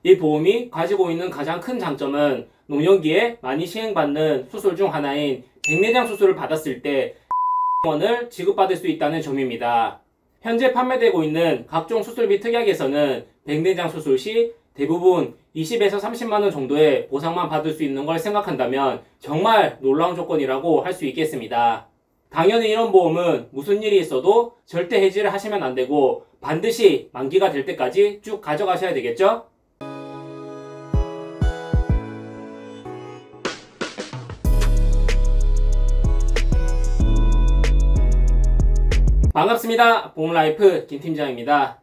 이 보험이 가지고 있는 가장 큰 장점은 노년기에 많이 시행받는 수술 중 하나인 백내장 수술을 받았을 때 원을 지급받을 수 있다는 점입니다. 현재 판매되고 있는 각종 수술비 특약에서는 백내장 수술 시 대부분 20에서 30만원 정도의 보상만 받을 수 있는 걸 생각한다면 정말 놀라운 조건이라고 할 수 있겠습니다. 당연히 이런 보험은 무슨 일이 있어도 절대 해지를 하시면 안 되고 반드시 만기가 될 때까지 쭉 가져가셔야 되겠죠? 반갑습니다. 보험라이프 김팀장입니다.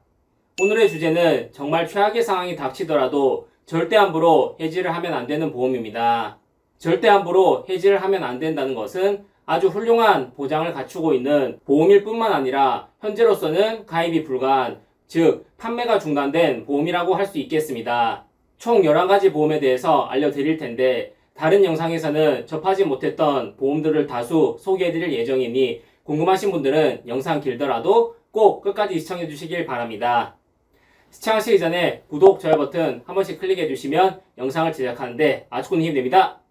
오늘의 주제는 정말 최악의 상황이 닥치더라도 절대 함부로 해지를 하면 안 되는 보험입니다. 절대 함부로 해지를 하면 안 된다는 것은 아주 훌륭한 보장을 갖추고 있는 보험일 뿐만 아니라 현재로서는 가입이 불가한, 즉 판매가 중단된 보험이라고 할 수 있겠습니다. 총 11가지 보험에 대해서 알려드릴 텐데 다른 영상에서는 접하지 못했던 보험들을 다수 소개해드릴 예정이니 궁금하신 분들은 영상 길더라도 꼭 끝까지 시청해 주시길 바랍니다. 시청하시기 전에 구독, 좋아요 버튼 한 번씩 클릭해 주시면 영상을 제작하는데 아주 큰 힘이 됩니다.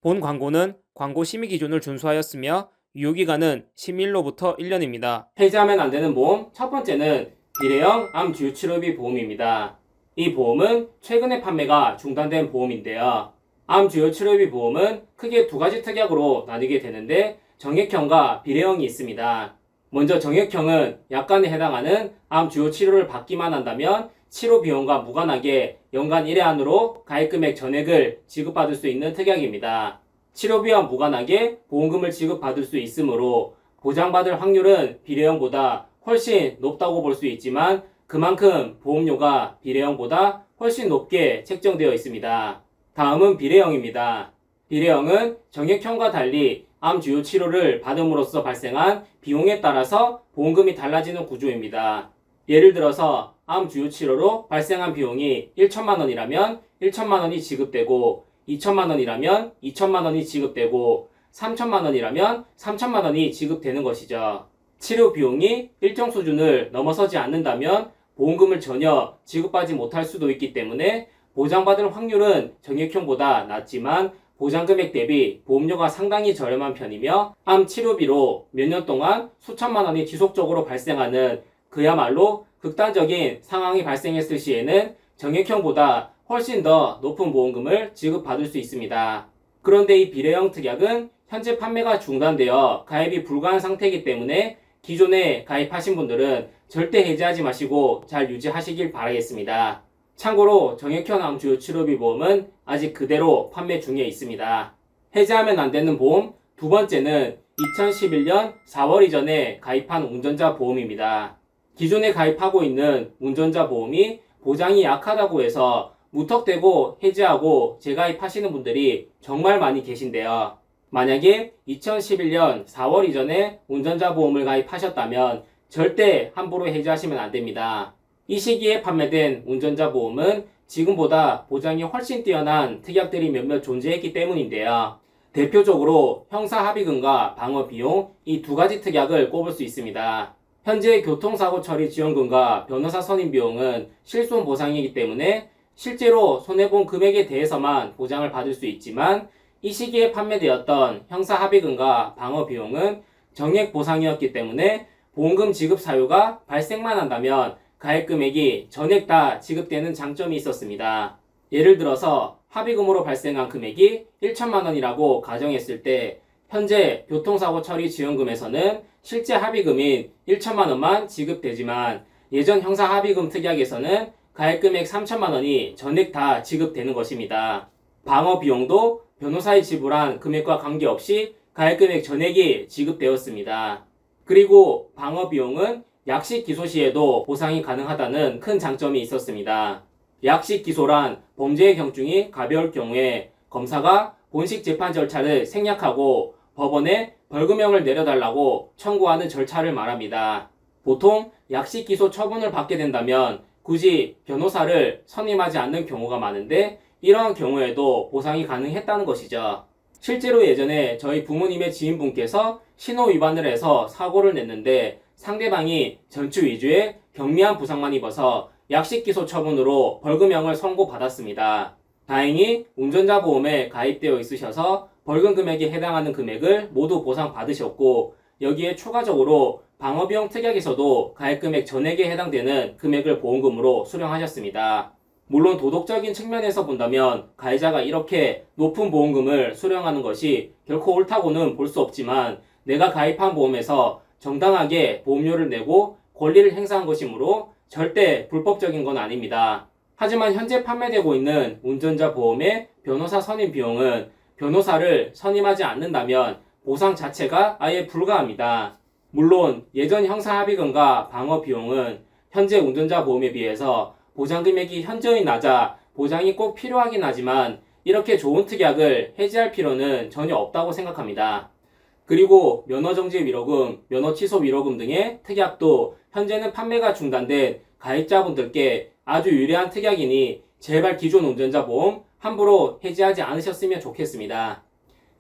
본 광고는 광고 심의 기준을 준수하였으며 유효기간은 10일로부터 1년입니다. 해지하면 안 되는 보험 첫 번째는 비례형 암 주요 치료비 보험입니다. 이 보험은 최근에 판매가 중단된 보험인데요. 암 주요 치료비 보험은 크게 두 가지 특약으로 나뉘게 되는데 정액형과 비례형이 있습니다. 먼저 정액형은 약관에 해당하는 암 주요 치료를 받기만 한다면 치료 비용과 무관하게 연간 1회 안으로 가입금액 전액을 지급받을 수 있는 특약입니다. 치료비와 무관하게 보험금을 지급받을 수 있으므로 보장받을 확률은 비례형보다 훨씬 높다고 볼 수 있지만 그만큼 보험료가 비례형보다 훨씬 높게 책정되어 있습니다. 다음은 비례형입니다. 비례형은 정액형과 달리 암 주요 치료를 받음으로써 발생한 비용에 따라서 보험금이 달라지는 구조입니다. 예를 들어서 암 주요 치료로 발생한 비용이 1천만원이라면 1천만원이 지급되고 2천만원이라면 2천만원이 지급되고 3천만원이라면 3천만원이 지급되는 것이죠. 치료 비용이 일정 수준을 넘어서지 않는다면 보험금을 전혀 지급받지 못할 수도 있기 때문에 보장받을 확률은 정액형보다 낮지만 보장금액 대비 보험료가 상당히 저렴한 편이며 암 치료비로 몇 년 동안 수천만 원이 지속적으로 발생하는 그야말로 극단적인 상황이 발생했을 시에는 정액형보다 훨씬 더 높은 보험금을 지급받을 수 있습니다. 그런데 이 비례형 특약은 현재 판매가 중단되어 가입이 불가한 상태이기 때문에 기존에 가입하신 분들은 절대 해지하지 마시고 잘 유지하시길 바라겠습니다. 참고로 정액형 암 주요 치료비 보험은 아직 그대로 판매 중에 있습니다. 해지하면 안 되는 보험 두 번째는 2011년 4월 이전에 가입한 운전자 보험입니다. 기존에 가입하고 있는 운전자 보험이 보장이 약하다고 해서 무턱대고 해지하고 재가입하시는 분들이 정말 많이 계신데요. 만약에 2011년 4월 이전에 운전자 보험을 가입하셨다면 절대 함부로 해지하시면 안 됩니다. 이 시기에 판매된 운전자 보험은 지금보다 보장이 훨씬 뛰어난 특약들이 몇몇 존재했기 때문인데요. 대표적으로 형사합의금과 방어비용 이 두 가지 특약을 꼽을 수 있습니다. 현재 교통사고 처리 지원금과 변호사 선임 비용은 실손 보상이기 때문에 실제로 손해본 금액에 대해서만 보장을 받을 수 있지만 이 시기에 판매되었던 형사합의금과 방어비용은 정액 보상이었기 때문에 보험금 지급 사유가 발생만 한다면 가입금액이 전액 다 지급되는 장점이 있었습니다. 예를 들어서 합의금으로 발생한 금액이 1천만원이라고 가정했을 때 현재 교통사고 처리 지원금에서는 실제 합의금인 1천만원만 지급되지만 예전 형사합의금 특약에서는 가입금액 3천만원이 전액 다 지급되는 것입니다. 방어비용도 변호사의 지불한 금액과 관계없이 가입금액 전액이 지급되었습니다. 그리고 방어비용은 약식 기소 시에도 보상이 가능하다는 큰 장점이 있었습니다. 약식 기소란 범죄의 경중이 가벼울 경우에 검사가 본식 재판 절차를 생략하고 법원에 벌금형을 내려달라고 청구하는 절차를 말합니다. 보통 약식 기소 처분을 받게 된다면 굳이 변호사를 선임하지 않는 경우가 많은데 이러한 경우에도 보상이 가능했다는 것이죠. 실제로 예전에 저희 부모님의 지인분께서 신호 위반을 해서 사고를 냈는데 상대방이 전치 위주의 경미한 부상만 입어서 약식기소 처분으로 벌금형을 선고받았습니다. 다행히 운전자 보험에 가입되어 있으셔서 벌금 금액에 해당하는 금액을 모두 보상받으셨고, 여기에 추가적으로 방어비용 특약에서도 가입금액 전액에 해당되는 금액을 보험금으로 수령하셨습니다. 물론 도덕적인 측면에서 본다면 가해자가 이렇게 높은 보험금을 수령하는 것이 결코 옳다고는 볼 수 없지만, 내가 가입한 보험에서 정당하게 보험료를 내고 권리를 행사한 것이므로 절대 불법적인 건 아닙니다. 하지만 현재 판매되고 있는 운전자 보험의 변호사 선임 비용은 변호사를 선임하지 않는다면 보상 자체가 아예 불가합니다. 물론 예전 형사합의금과 방어 비용은 현재 운전자 보험에 비해서 보장 금액이 현저히 낮아 보장이 꼭 필요하긴 하지만 이렇게 좋은 특약을 해지할 필요는 전혀 없다고 생각합니다. 그리고 면허정지 위로금, 면허 취소 위로금 등의 특약도 현재는 판매가 중단된 가입자분들께 아주 유리한 특약이니 제발 기존 운전자 보험 함부로 해지하지 않으셨으면 좋겠습니다.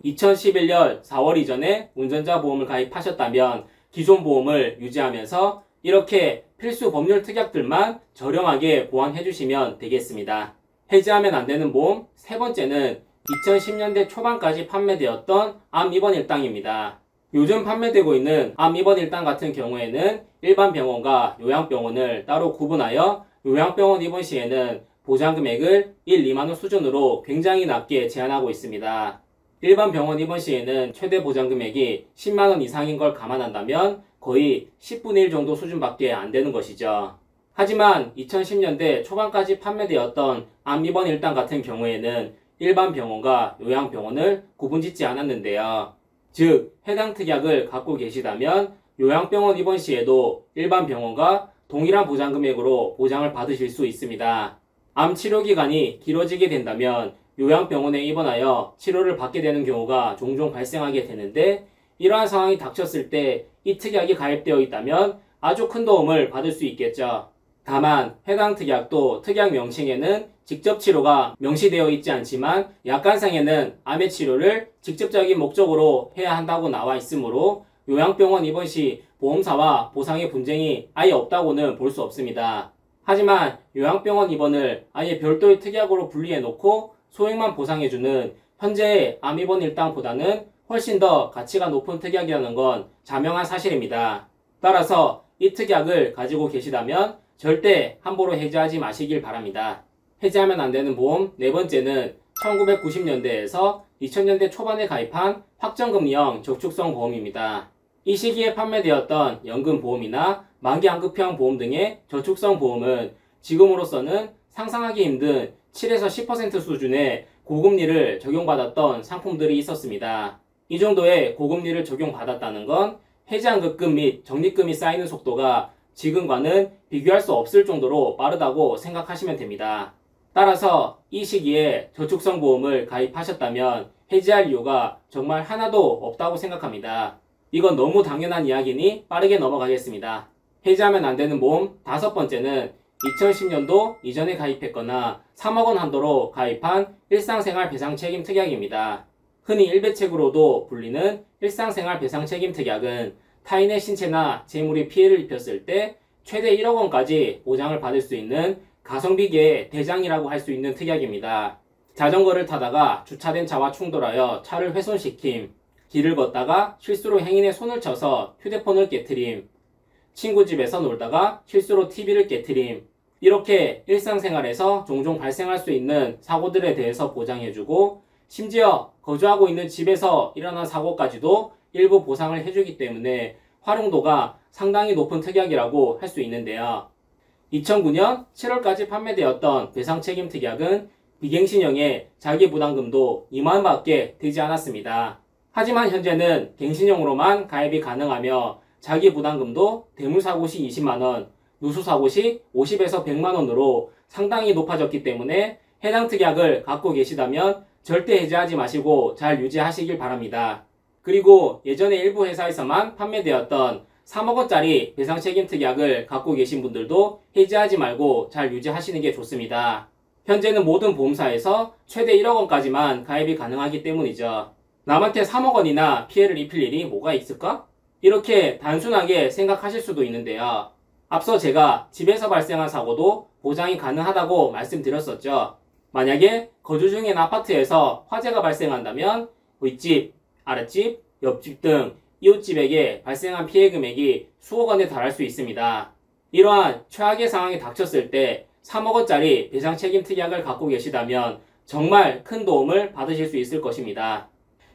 2011년 4월 이전에 운전자 보험을 가입하셨다면 기존 보험을 유지하면서 이렇게 필수 법률 특약들만 저렴하게 보완해 주시면 되겠습니다. 해지하면 안 되는 보험 세 번째는 2010년대 초반까지 판매되었던 암 입원 일당입니다. 요즘 판매되고 있는 암 입원 일당 같은 경우에는 일반 병원과 요양병원을 따로 구분하여 요양병원 입원 시에는 보장 금액을 1, 2만원 수준으로 굉장히 낮게 제한하고 있습니다. 일반 병원 입원 시에는 최대 보장 금액이 10만원 이상인 걸 감안한다면 거의 10분의 1 정도 수준밖에 안 되는 것이죠. 하지만 2010년대 초반까지 판매되었던 암 입원 일당 같은 경우에는 일반 병원과 요양병원을 구분짓지 않았는데요. 즉, 해당 특약을 갖고 계시다면 요양병원 입원 시에도 일반 병원과 동일한 보장 금액으로 보장을 받으실 수 있습니다. 암 치료 기간이 길어지게 된다면 요양병원에 입원하여 치료를 받게 되는 경우가 종종 발생하게 되는데, 이러한 상황이 닥쳤을 때 이 특약이 가입되어 있다면 아주 큰 도움을 받을 수 있겠죠. 다만 해당 특약도 특약 명칭에는 직접 치료가 명시되어 있지 않지만 약관상에는 암의 치료를 직접적인 목적으로 해야 한다고 나와 있으므로 요양병원 입원 시 보험사와 보상의 분쟁이 아예 없다고는 볼 수 없습니다. 하지만 요양병원 입원을 아예 별도의 특약으로 분리해 놓고 소액만 보상해주는 현재의 암 입원 일당보다는 훨씬 더 가치가 높은 특약이라는 건 자명한 사실입니다. 따라서 이 특약을 가지고 계시다면 절대 함부로 해지하지 마시길 바랍니다. 해지하면 안 되는 보험 네 번째는 1990년대에서 2000년대 초반에 가입한 확정금리형 저축성 보험입니다. 이 시기에 판매되었던 연금보험이나 만기환급형 보험 등의 저축성 보험은 지금으로서는 상상하기 힘든 7에서 10% 수준의 고금리를 적용받았던 상품들이 있었습니다. 이 정도의 고금리를 적용받았다는 건 해지환급금 및 적립금이 쌓이는 속도가 지금과는 비교할 수 없을 정도로 빠르다고 생각하시면 됩니다. 따라서 이 시기에 저축성 보험을 가입하셨다면 해지할 이유가 정말 하나도 없다고 생각합니다. 이건 너무 당연한 이야기니 빠르게 넘어가겠습니다. 해지하면 안 되는 보험 다섯 번째는 2010년도 이전에 가입했거나 3억 원 한도로 가입한 일상생활 배상 책임 특약입니다. 흔히 일배책으로도 불리는 일상생활 배상 책임 특약은 타인의 신체나 재물이 피해를 입혔을 때 최대 1억 원까지 보장을 받을 수 있는 가성비계의 대장이라고 할 수 있는 특약입니다. 자전거를 타다가 주차된 차와 충돌하여 차를 훼손시킴, 길을 걷다가 실수로 행인의 손을 쳐서 휴대폰을 깨트림, 친구 집에서 놀다가 실수로 TV를 깨트림, 이렇게 일상생활에서 종종 발생할 수 있는 사고들에 대해서 보장해주고, 심지어 거주하고 있는 집에서 일어난 사고까지도 일부 보상을 해주기 때문에 활용도가 상당히 높은 특약이라고 할 수 있는데요. 2009년 7월까지 판매되었던 배상책임 특약은 비갱신형의 자기부담금도 2만원 밖에 되지 않았습니다. 하지만 현재는 갱신형으로만 가입이 가능하며 자기부담금도 대물사고 시 20만원, 누수사고 시 50에서 100만원으로 상당히 높아졌기 때문에 해당 특약을 갖고 계시다면 절대 해지하지 마시고 잘 유지하시길 바랍니다. 그리고 예전에 일부 회사에서만 판매되었던 3억원짜리 배상책임 특약을 갖고 계신 분들도 해지하지 말고 잘 유지하시는 게 좋습니다. 현재는 모든 보험사에서 최대 1억원까지만 가입이 가능하기 때문이죠. 남한테 3억원이나 피해를 입힐 일이 뭐가 있을까? 이렇게 단순하게 생각하실 수도 있는데요. 앞서 제가 집에서 발생한 사고도 보장이 가능하다고 말씀드렸었죠. 만약에 거주 중인 아파트에서 화재가 발생한다면 윗집, 아랫집, 옆집 등 이웃집에게 발생한 피해 금액이 수억 원에 달할 수 있습니다. 이러한 최악의 상황이 닥쳤을 때 3억 원짜리 배상 책임 특약을 갖고 계시다면 정말 큰 도움을 받으실 수 있을 것입니다.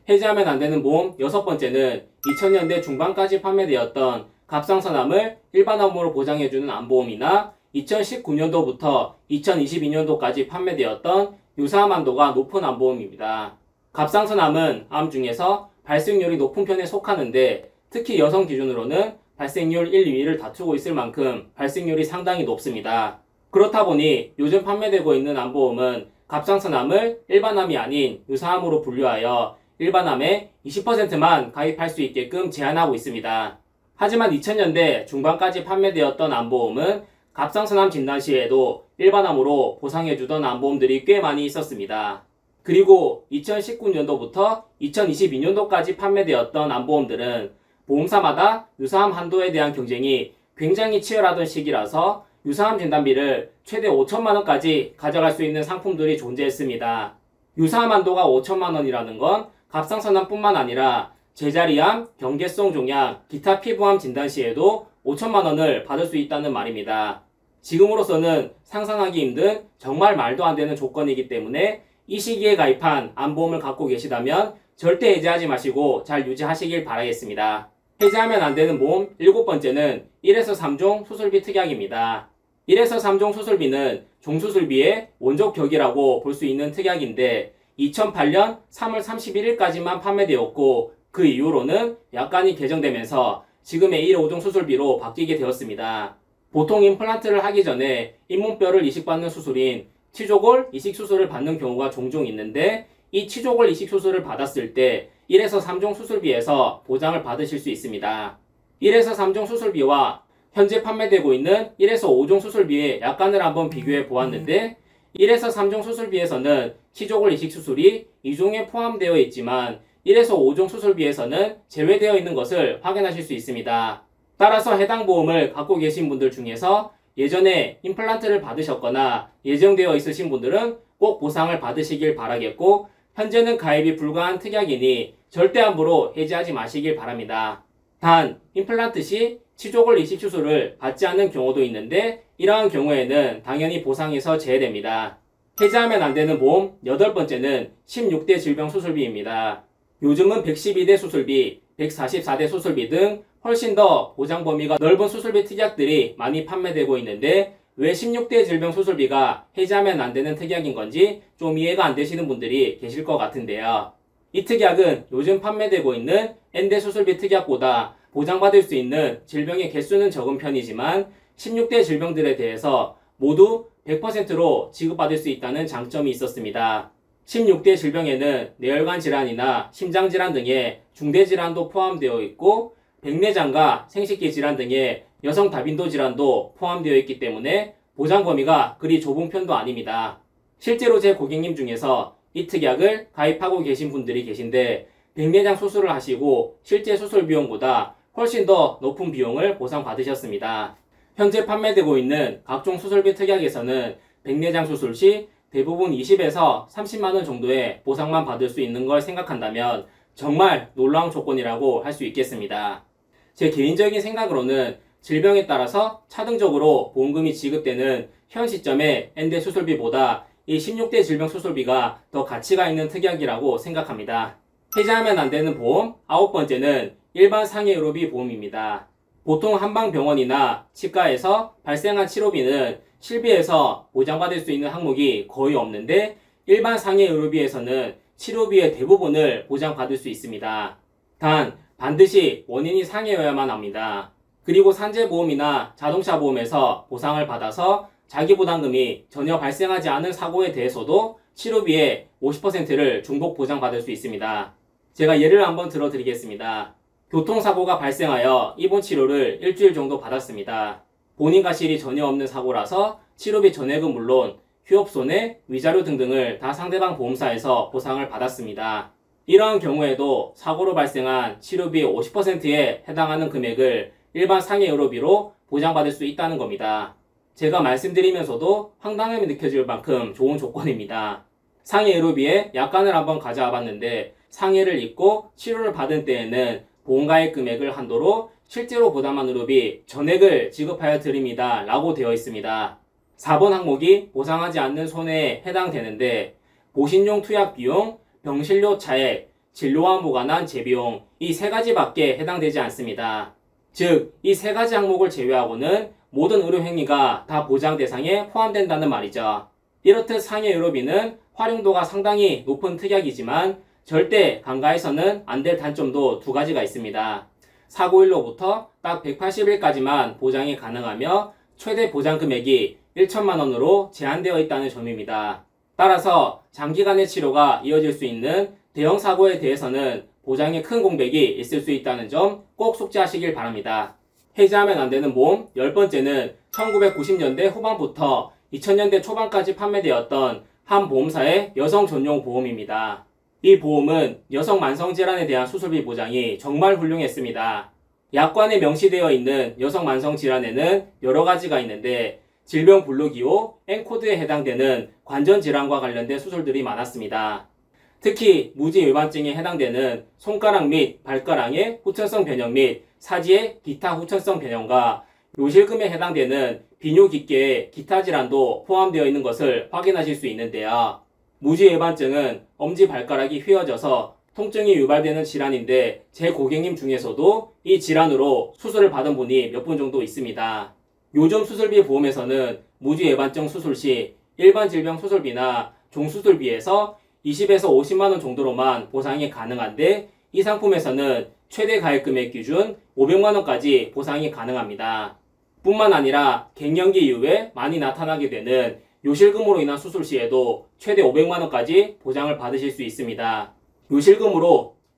해지하면 안 되는 보험 여섯 번째는 2000년대 중반까지 판매되었던 갑상선암을 일반암으로 보장해주는 암보험이나 2019년도부터 2022년도까지 판매되었던 유사암 한도가 높은 암보험입니다. 갑상선암은 암 중에서 발생률이 높은 편에 속하는데 특히 여성 기준으로는 발생률 1, 2위를 다투고 있을 만큼 발생률이 상당히 높습니다. 그렇다 보니 요즘 판매되고 있는 암보험은 갑상선암을 일반암이 아닌 유사암으로 분류하여 일반암의 20%만 가입할 수 있게끔 제한하고 있습니다. 하지만 2000년대 중반까지 판매되었던 암보험은 갑상선암 진단 시에도 일반암으로 보상해주던 암보험들이 꽤 많이 있었습니다. 그리고 2019년도부터 2022년도까지 판매되었던 암보험들은 보험사마다 유사암 한도에 대한 경쟁이 굉장히 치열하던 시기라서 유사암 진단비를 최대 5천만 원까지 가져갈 수 있는 상품들이 존재했습니다. 유사암 한도가 5천만 원이라는 건 갑상선암뿐만 아니라 제자리암, 경계성 종양, 기타 피부암 진단 시에도 5천만 원을 받을 수 있다는 말입니다. 지금으로서는 상상하기 힘든 정말 말도 안 되는 조건이기 때문에 이 시기에 가입한 암보험을 갖고 계시다면 절대 해지하지 마시고 잘 유지하시길 바라겠습니다. 해지하면 안 되는 보험 일곱 번째는 1에서 3종 수술비 특약입니다. 1에서 3종 수술비는 종수술비의 원조격이라고 볼 수 있는 특약인데 2008년 3월 31일까지만 판매되었고 그 이후로는 약관이 개정되면서 지금의 1, 5종 수술비로 바뀌게 되었습니다. 보통 임플란트를 하기 전에 잇몸뼈를 이식받는 수술인 치조골 이식 수술을 받는 경우가 종종 있는데 이 치조골 이식 수술을 받았을 때 1에서 3종 수술비에서 보장을 받으실 수 있습니다. 1에서 3종 수술비와 현재 판매되고 있는 1에서 5종 수술비의 약관을 한번 비교해 보았는데 1에서 3종 수술비에서는 치조골 이식 수술이 2종에 포함되어 있지만 1에서 5종 수술비에서는 제외되어 있는 것을 확인하실 수 있습니다. 따라서 해당 보험을 갖고 계신 분들 중에서 예전에 임플란트를 받으셨거나 예정되어 있으신 분들은 꼭 보상을 받으시길 바라겠고 현재는 가입이 불가한 특약이니 절대 함부로 해지하지 마시길 바랍니다. 단 임플란트 시 치조골 이식 수술을 받지 않는 경우도 있는데 이러한 경우에는 당연히 보상에서 제외됩니다. 해지하면 안 되는 보험 여덟 번째는 16대 질병 수술비입니다. 요즘은 112대 수술비, 144대 수술비 등 훨씬 더 보장 범위가 넓은 수술비 특약들이 많이 판매되고 있는데 왜 16대 질병 수술비가 해지하면 안 되는 특약인 건지 좀 이해가 안 되시는 분들이 계실 것 같은데요. 이 특약은 요즘 판매되고 있는 N대 수술비 특약보다 보장받을 수 있는 질병의 개수는 적은 편이지만 16대 질병들에 대해서 모두 100%로 지급받을 수 있다는 장점이 있었습니다. 16대 질병에는 뇌혈관 질환이나 심장 질환 등의 중대 질환도 포함되어 있고 백내장과 생식기 질환 등의 여성 다빈도 질환도 포함되어 있기 때문에 보장 범위가 그리 좁은 편도 아닙니다. 실제로 제 고객님 중에서 이 특약을 가입하고 계신 분들이 계신데 백내장 수술을 하시고 실제 수술 비용보다 훨씬 더 높은 비용을 보상받으셨습니다. 현재 판매되고 있는 각종 수술비 특약에서는 백내장 수술 시 대부분 20에서 30만원 정도의 보상만 받을 수 있는 걸 생각한다면 정말 놀라운 조건이라고 할 수 있겠습니다. 제 개인적인 생각으로는 질병에 따라서 차등적으로 보험금이 지급되는 현 시점의 N대 수술비보다 이 16대 질병 수술비가 더 가치가 있는 특약이라고 생각합니다. 해지하면 안 되는 보험 아홉 번째는 일반 상해의료비 보험입니다. 보통 한방병원이나 치과에서 발생한 치료비는 실비에서 보장받을 수 있는 항목이 거의 없는데 일반 상해의료비에서는 치료비의 대부분을 보장받을 수 있습니다. 단 반드시 원인이 상해여야만 합니다. 그리고 산재보험이나 자동차보험에서 보상을 받아서 자기부담금이 전혀 발생하지 않은 사고에 대해서도 치료비의 50%를 중복 보장받을 수 있습니다. 제가 예를 한번 들어드리겠습니다. 교통사고가 발생하여 입원 치료를 일주일 정도 받았습니다. 본인 과실이 전혀 없는 사고라서 치료비 전액은 물론 휴업손해, 위자료 등등을 다 상대방 보험사에서 보상을 받았습니다. 이러한 경우에도 사고로 발생한 치료비 50%에 해당하는 금액을 일반 상해의료비로 보장받을 수 있다는 겁니다. 제가 말씀드리면서도 황당함이 느껴질 만큼 좋은 조건입니다. 상해 의료비에 약관을 한번 가져와 봤는데 상해를 입고 치료를 받은 때에는 보험가입 금액을 한도로 실제로 부담한 의료비 전액을 지급하여 드립니다 라고 되어 있습니다. 4번 항목이 보상하지 않는 손해에 해당되는데 보신용 투약 비용, 병실료 차액, 진료와 무관한 재비용 이 세 가지밖에 해당되지 않습니다. 즉, 이 세 가지 항목을 제외하고는 모든 의료 행위가 다 보장 대상에 포함된다는 말이죠. 이렇듯 상해 의료비는 활용도가 상당히 높은 특약이지만 절대 간과해서는 안 될 단점도 두 가지가 있습니다. 사고일로부터 딱 180일까지만 보장이 가능하며 최대 보장 금액이 1천만 원으로 제한되어 있다는 점입니다. 따라서 장기간의 치료가 이어질 수 있는 대형 사고에 대해서는 보장에 큰 공백이 있을 수 있다는 점 꼭 숙지하시길 바랍니다. 해지하면 안 되는 보험 10번째는 1990년대 후반부터 2000년대 초반까지 판매되었던 한 보험사의 여성 전용 보험입니다. 이 보험은 여성 만성질환에 대한 수술비 보장이 정말 훌륭했습니다. 약관에 명시되어 있는 여성 만성질환에는 여러 가지가 있는데 질병분류기호 N코드에 해당되는 관전질환과 관련된 수술들이 많았습니다. 특히 무지일반증에 해당되는 손가락 및 발가락의 후천성 변형 및 사지의 기타 후천성 변형과 요실금에 해당되는 비뇨기계의 기타 질환도 포함되어 있는 것을 확인하실 수 있는데요. 무지일반증은 엄지발가락이 휘어져서 통증이 유발되는 질환인데 제 고객님 중에서도 이 질환으로 수술을 받은 분이 몇 분 정도 있습니다. 요즘 수술비 보험에서는 무지예반증 수술 시 일반 질병 수술비나 종수술비에서 20에서 50만원 정도로만 보상이 가능한데 이 상품에서는 최대 가입금액 기준 500만원까지 보상이 가능합니다. 뿐만 아니라 갱년기 이후에 많이 나타나게 되는 요실금으로 인한 수술 시에도 최대 500만원까지 보장을 받으실 수 있습니다.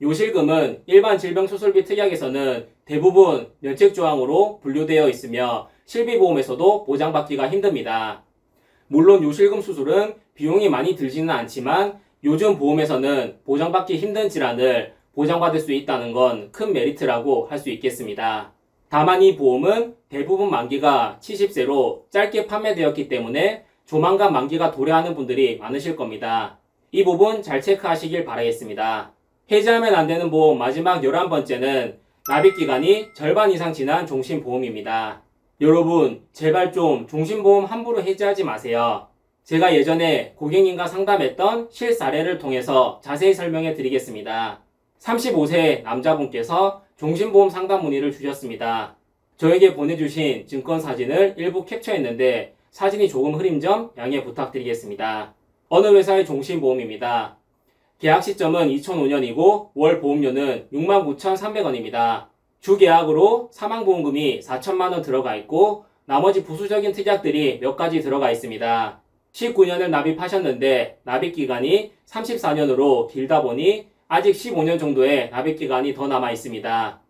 요실금은 일반 질병 수술비 특약에서는 대부분 면책조항으로 분류되어 있으며 실비보험에서도 보장받기가 힘듭니다. 물론 요실금 수술은 비용이 많이 들지는 않지만 요즘 보험에서는 보장받기 힘든 질환을 보장받을 수 있다는 건 큰 메리트라고 할 수 있겠습니다. 다만 이 보험은 대부분 만기가 70세로 짧게 판매되었기 때문에 조만간 만기가 도래하는 분들이 많으실 겁니다. 이 부분 잘 체크하시길 바라겠습니다. 해지하면 안 되는 보험 마지막 11번째는 납입기간이 절반 이상 지난 종신보험입니다. 여러분, 제발 좀 종신보험 함부로 해지하지 마세요. 제가 예전에 고객님과 상담했던 실사례를 통해서 자세히 설명해 드리겠습니다. 35세 남자분께서 종신보험 상담 문의를 주셨습니다. 저에게 보내주신 증권 사진을 일부 캡처했는데 사진이 조금 흐린 점 양해 부탁드리겠습니다. 어느 회사의 종신보험입니다. 계약 시점은 2005년이고 월 보험료는 69,300원입니다. 주계약으로 사망보험금이 4천만원 들어가 있고 나머지 부수적인 특약들이 몇 가지 들어가 있습니다. 19년을 납입하셨는데 납입기간이 34년으로 길다 보니 아직 15년 정도의 납입기간이 더 남아 있습니다.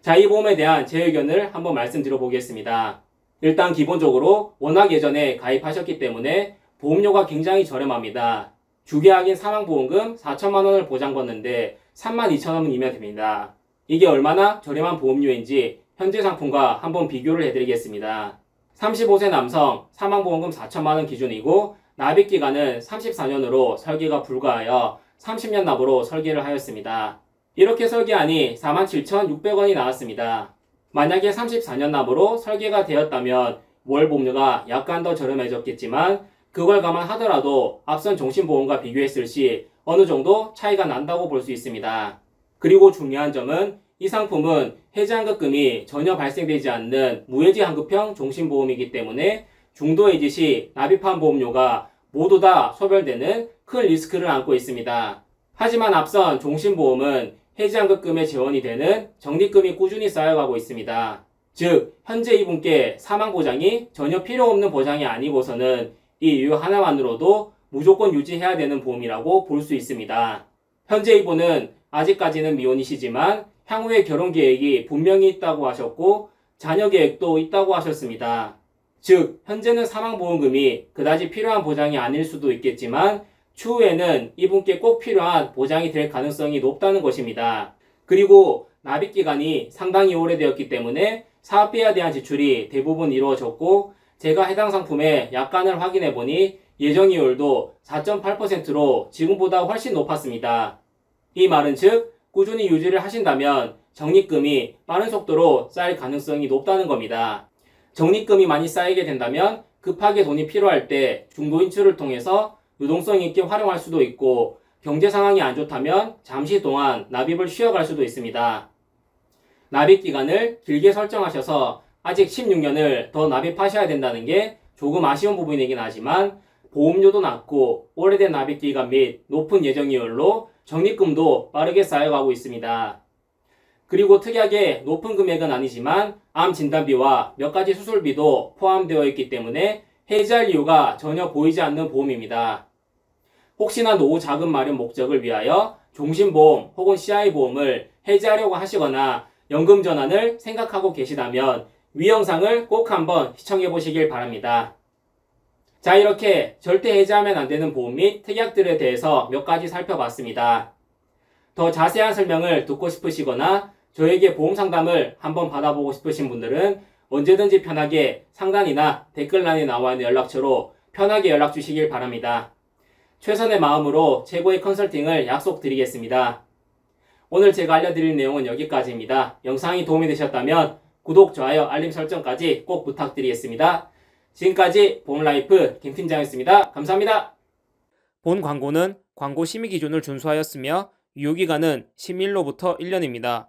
자, 이 보험에 대한 제 의견을 한번 말씀드려 보겠습니다. 일단 기본적으로 워낙 예전에 가입하셨기 때문에 보험료가 굉장히 저렴합니다. 주계약인 사망보험금 4천만원을 보장받는데 32,000원이면 됩니다. 이게 얼마나 저렴한 보험료인지 현재 상품과 한번 비교를 해드리겠습니다. 35세 남성 사망보험금 4천만원 기준이고 납입기간은 34년으로 설계가 불가하여 30년 납으로 설계를 하였습니다. 이렇게 설계하니 47,600원이 나왔습니다. 만약에 34년 납으로 설계가 되었다면 월 보험료가 약간 더 저렴해졌겠지만 그걸 감안하더라도 앞선 종신보험과 비교했을 시 어느 정도 차이가 난다고 볼 수 있습니다. 그리고 중요한 점은 이 상품은 해지환급금이 전혀 발생되지 않는 무해지 환급형 종신보험이기 때문에 중도해지 시 납입한 보험료가 모두 다 소멸되는 큰 리스크를 안고 있습니다. 하지만 앞선 종신보험은 해지환급금에 재원이 되는 적립금이 꾸준히 쌓여가고 있습니다. 즉 현재 이분께 사망보장이 전혀 필요 없는 보장이 아니고서는 이 이유 하나만으로도 무조건 유지해야 되는 보험이라고 볼 수 있습니다. 현재 이분은 아직까지는 미혼이시지만 향후에 결혼 계획이 분명히 있다고 하셨고 자녀 계획도 있다고 하셨습니다. 즉 현재는 사망보험금이 그다지 필요한 보장이 아닐 수도 있겠지만 추후에는 이분께 꼭 필요한 보장이 될 가능성이 높다는 것입니다. 그리고 납입기간이 상당히 오래되었기 때문에 사업비에 대한 지출이 대부분 이루어졌고 제가 해당 상품의 약관을 확인해 보니 예정이율도 4.8%로 지금보다 훨씬 높았습니다. 이 말은 즉 꾸준히 유지를 하신다면 적립금이 빠른 속도로 쌓일 가능성이 높다는 겁니다. 적립금이 많이 쌓이게 된다면 급하게 돈이 필요할 때 중도인출을 통해서 유동성 있게 활용할 수도 있고 경제 상황이 안 좋다면 잠시 동안 납입을 쉬어갈 수도 있습니다. 납입 기간을 길게 설정하셔서 아직 16년을 더 납입하셔야 된다는 게 조금 아쉬운 부분이긴 하지만 보험료도 낮고 오래된 납입 기간 및 높은 예정이율로 적립금도 빠르게 쌓여가고 있습니다. 그리고 특이하게 높은 금액은 아니지만 암 진단비와 몇 가지 수술비도 포함되어 있기 때문에 해지할 이유가 전혀 보이지 않는 보험입니다. 혹시나 노후 자금 마련 목적을 위하여 종신보험 혹은 CI보험을 해지하려고 하시거나 연금 전환을 생각하고 계시다면 위 영상을 꼭 한번 시청해 보시길 바랍니다. 자, 이렇게 절대 해지하면 안 되는 보험 및 특약들에 대해서 몇 가지 살펴봤습니다. 더 자세한 설명을 듣고 싶으시거나 저에게 보험 상담을 한번 받아보고 싶으신 분들은 언제든지 편하게 상단이나 댓글란에 나와 있는 연락처로 편하게 연락 주시길 바랍니다. 최선의 마음으로 최고의 컨설팅을 약속드리겠습니다. 오늘 제가 알려드릴 내용은 여기까지입니다. 영상이 도움이 되셨다면 구독, 좋아요, 알림 설정까지 꼭 부탁드리겠습니다. 지금까지 보험라이프 김팀장이었습니다. 감사합니다. 본 광고는 광고 심의 기준을 준수하였으며 유효기간은 10일로부터 1년입니다.